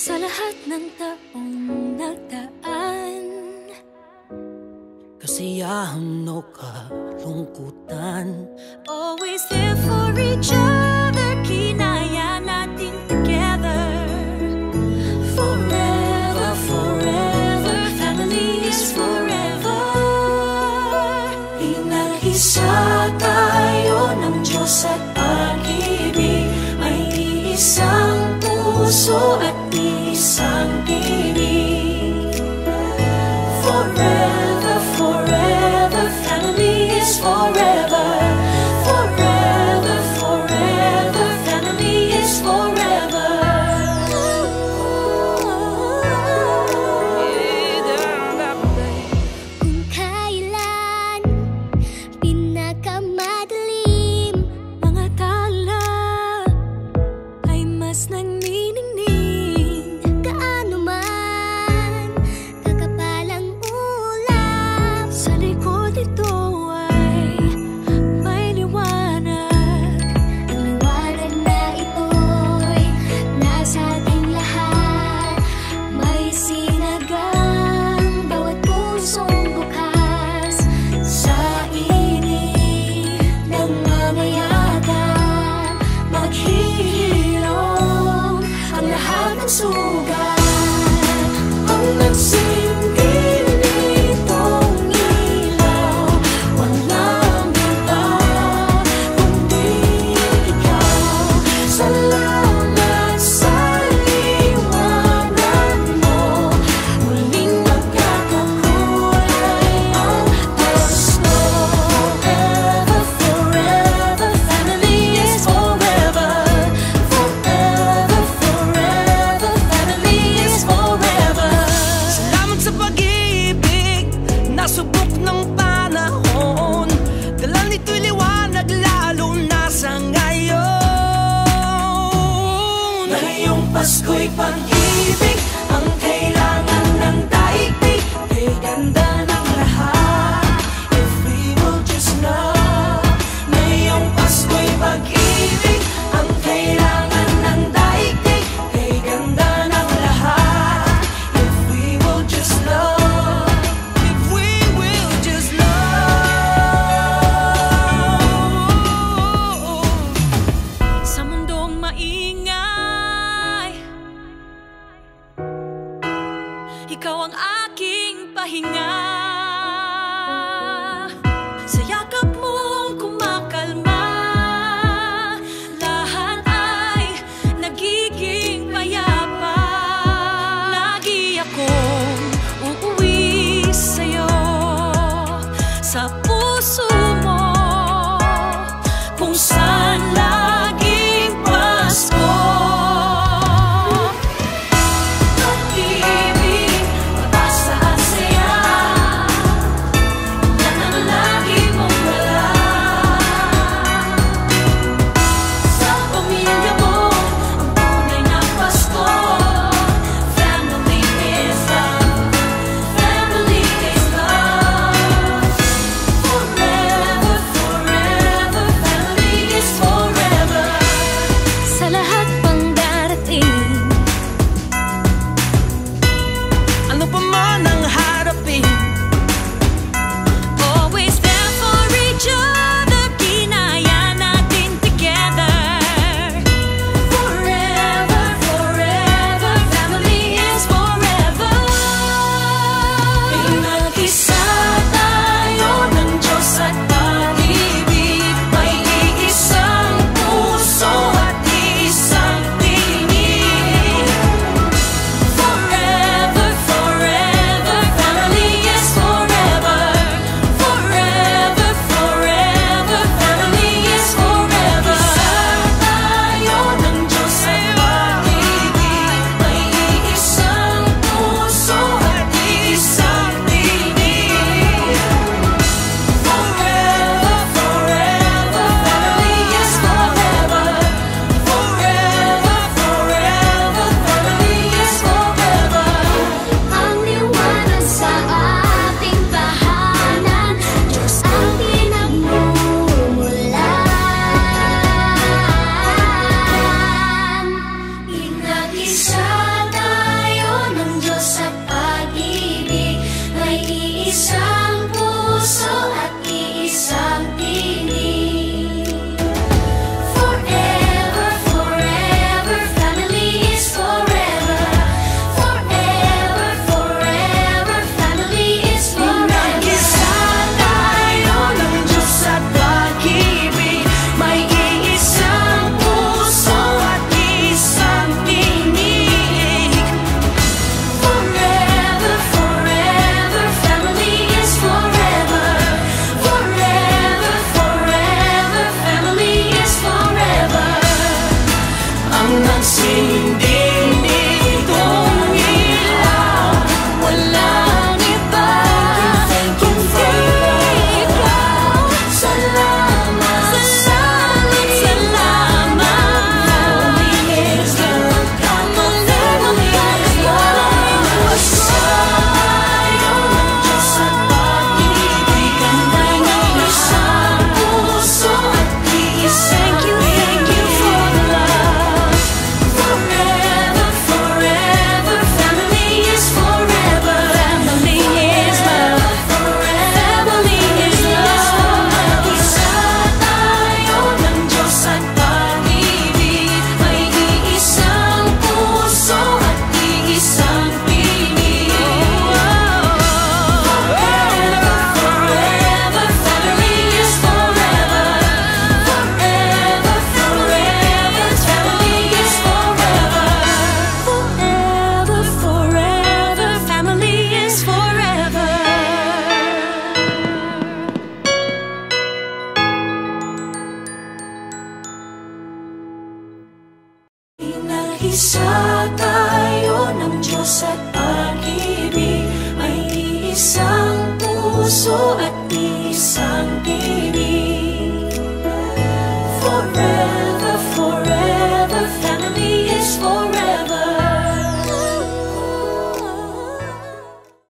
Sa lahat ng taong nagdaan, kasiyahan o kalungkutan, always there for each other, kinaya natin together. Forever, forever, family is forever. Pinag-isa tayo ng Diyos at pag-ibig, may iisang puso at isang tinig. Forever, forever, family is forever. Forever, forever, family is forever. Kung kailan pinakamadilim, mga tala ay mas nagniningning. Gaano man kakapalang ulap, sa likod ito ay may liwanag. Ang liwanag na ito'y nasa ating lahat, may sinagang bawat pusong bukas. Sa init ng mamayagan, maghihilom ang lahat ng sugat. Ang nagsilbi nitong ilaw, walang iba kundi ikaw. Salamat sa liwanag mo, muling magkakakulay ang gusto. Forever, forever, family is forever. Forever, forever, family is forever. salamat sa pag-ibig, nasubok ng panahon. Dala nito'y liwanag lalo na sa ngayon. Ngayong Pasko'y pag-ibig ang kailangan ng daigdig. Kay ganda ng lahat, if we will just love. Ngayong Pasko'y pag-ibig ang kailangan ng daigdig. Kay ganda ng lahat, if we will just love. If we will just love. Sa mundong maingay, ikaw ang aking pahinga. Sa yakap mong kumakalma, lahat ay nagiging payapa. Lagi akong uuwi sa'yo, sa puso mo, kung saan laging Pasko. Pag-ibig, mataas at saya, isa.